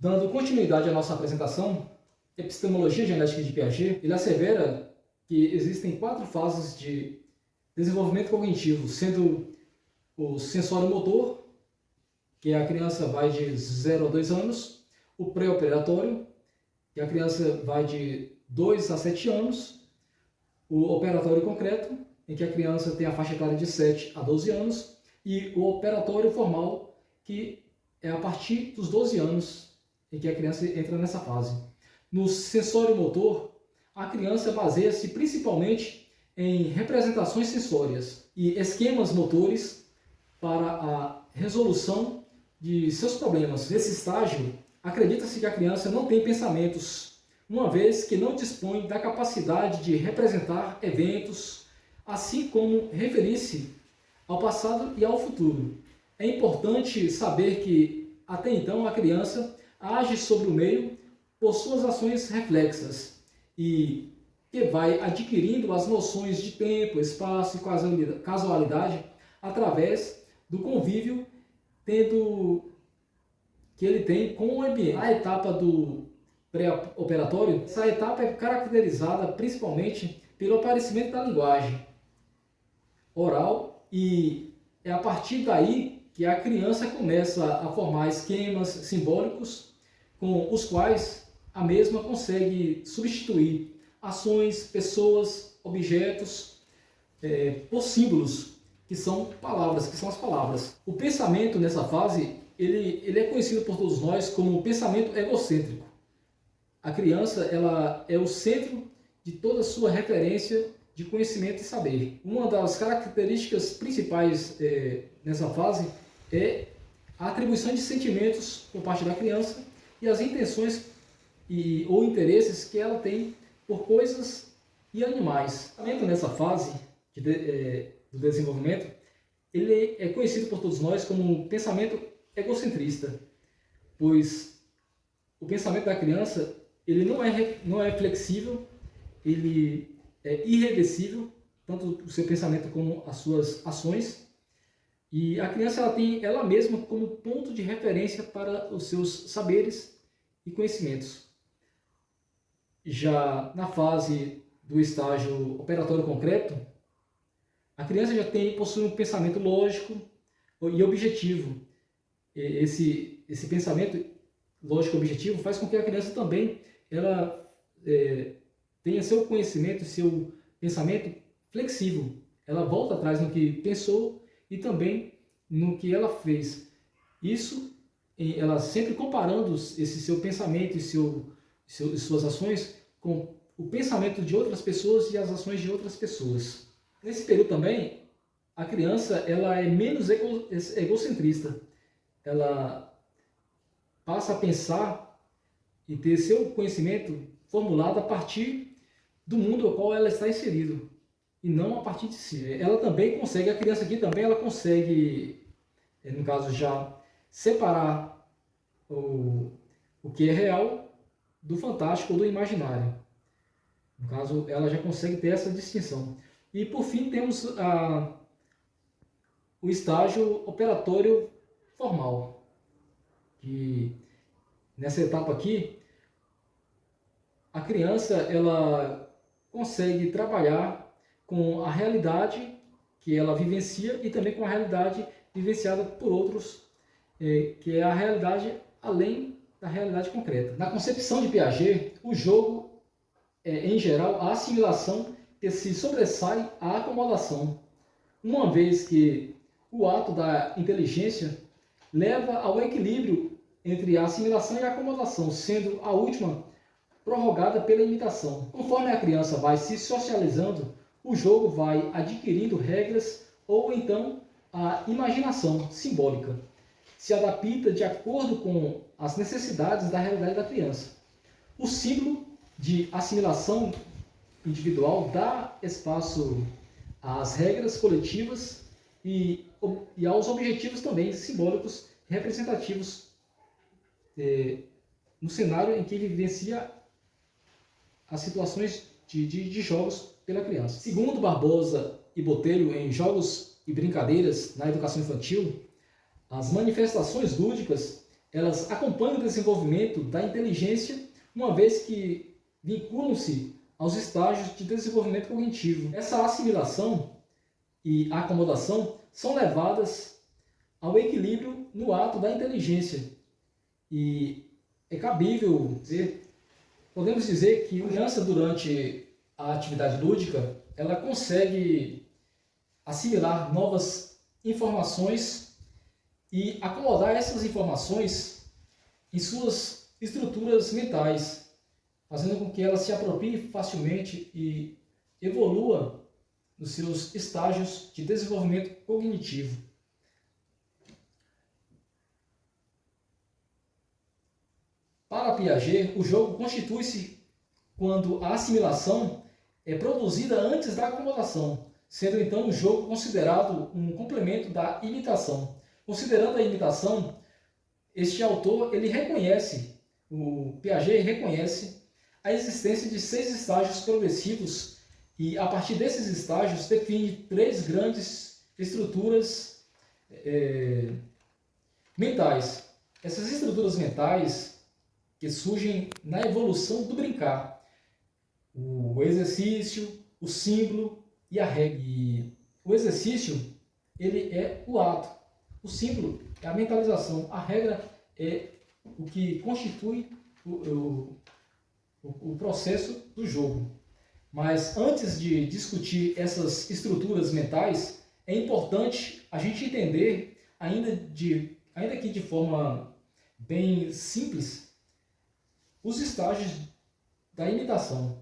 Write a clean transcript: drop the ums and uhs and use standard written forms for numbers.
Dando continuidade à nossa apresentação, Epistemologia Genética de Piaget, ele assevera que existem 4 fases de desenvolvimento cognitivo, sendo o sensório-motor, que a criança vai de 0 a 2 anos, o pré-operatório, que a criança vai de 2 a 7 anos, o operatório concreto, em que a criança tem a faixa etária de 7 a 12 anos, e o operatório formal, que é a partir dos 12 anos, em que a criança entra nessa fase. No sensório motor, a criança baseia-se principalmente em representações sensórias e esquemas motores para a resolução de seus problemas. Nesse estágio, acredita-se que a criança não tem pensamentos, uma vez que não dispõe da capacidade de representar eventos, assim como referir-se ao passado e ao futuro. É importante saber que, até então, a criança age sobre o meio por suas ações reflexas e que vai adquirindo as noções de tempo, espaço e casualidade através do convívio que ele tem com o ambiente. A etapa do pré-operatório, essa etapa é caracterizada principalmente pelo aparecimento da linguagem oral e é a partir daí que a criança começa a formar esquemas simbólicos com os quais a mesma consegue substituir ações, pessoas, objetos por símbolos, que são palavras, que são as palavras. O pensamento nessa fase, ele é conhecido por todos nós como pensamento egocêntrico. A criança, ela é o centro de toda a sua referência de conhecimento e saber. Uma das características principais nessa fase é a atribuição de sentimentos por parte da criança e as intenções ou interesses que ela tem por coisas e animais. Nessa fase do desenvolvimento, ele é conhecido por todos nós como pensamento egocentrista, pois o pensamento da criança ele não é flexível, ele é irreversível, tanto o seu pensamento como as suas ações, e a criança ela tem ela mesma como ponto de referência para os seus saberes e conhecimentos. Já na fase do estágio operatório concreto, a criança já possui um pensamento lógico e objetivo. Esse pensamento lógico e objetivo faz com que a criança também tenha seu conhecimento, seu pensamento flexível. Ela volta atrás no que pensou e também no que ela fez. Isso, ela sempre comparando esse seu pensamento e suas ações com o pensamento de outras pessoas e as ações de outras pessoas. Nesse período também, a criança ela é menos egocentrista. Ela passa a pensar e ter seu conhecimento formulado a partir do mundo ao qual ela está inserido e não a partir de si. Ela também consegue, a criança aqui também, ela consegue, no caso já, separar o que é real do fantástico ou do imaginário. No caso, ela já consegue ter essa distinção. E por fim temos o estágio operatório formal, que nessa etapa aqui, a criança ela consegue trabalhar com a realidade que ela vivencia e também com a realidade vivenciada por outros, que é a realidade além da realidade concreta. Na concepção de Piaget, o jogo em geral, a assimilação que se sobressai à acomodação, uma vez que o ato da inteligência leva ao equilíbrio entre a assimilação e a acomodação, sendo a última prorrogada pela imitação. Conforme a criança vai se socializando, o jogo vai adquirindo regras ou então a imaginação simbólica se adapta de acordo com as necessidades da realidade da criança. O ciclo de assimilação individual dá espaço às regras coletivas e aos objetivos também simbólicos representativos no cenário em que ele vivencia as situações de jogos pela criança. Segundo Barbosa e Botelho, em Jogos e Brincadeiras na Educação Infantil, as manifestações lúdicas elas acompanham o desenvolvimento da inteligência, uma vez que vinculam-se aos estágios de desenvolvimento cognitivo. Essa assimilação e acomodação são levadas ao equilíbrio no ato da inteligência. E é cabível dizer, podemos dizer que a criança, durante a atividade lúdica, ela consegue assimilar novas informações e acomodar essas informações em suas estruturas mentais, fazendo com que ela se aproprie facilmente e evolua nos seus estágios de desenvolvimento cognitivo. Para Piaget, o jogo constitui-se quando a assimilação é produzida antes da acomodação, sendo então o jogo considerado um complemento da imitação. Considerando a imitação, este autor o Piaget reconhece a existência de 6 estágios progressivos e, a partir desses estágios, define 3 grandes estruturas mentais. Essas estruturas mentais que surgem na evolução do brincar: o exercício, o símbolo e a regra. E o exercício, ele é o ato. O símbolo é a mentalização. A regra é o que constitui o processo do jogo. Mas antes de discutir essas estruturas mentais, é importante a gente entender, ainda que de forma bem simples, os estágios da imitação.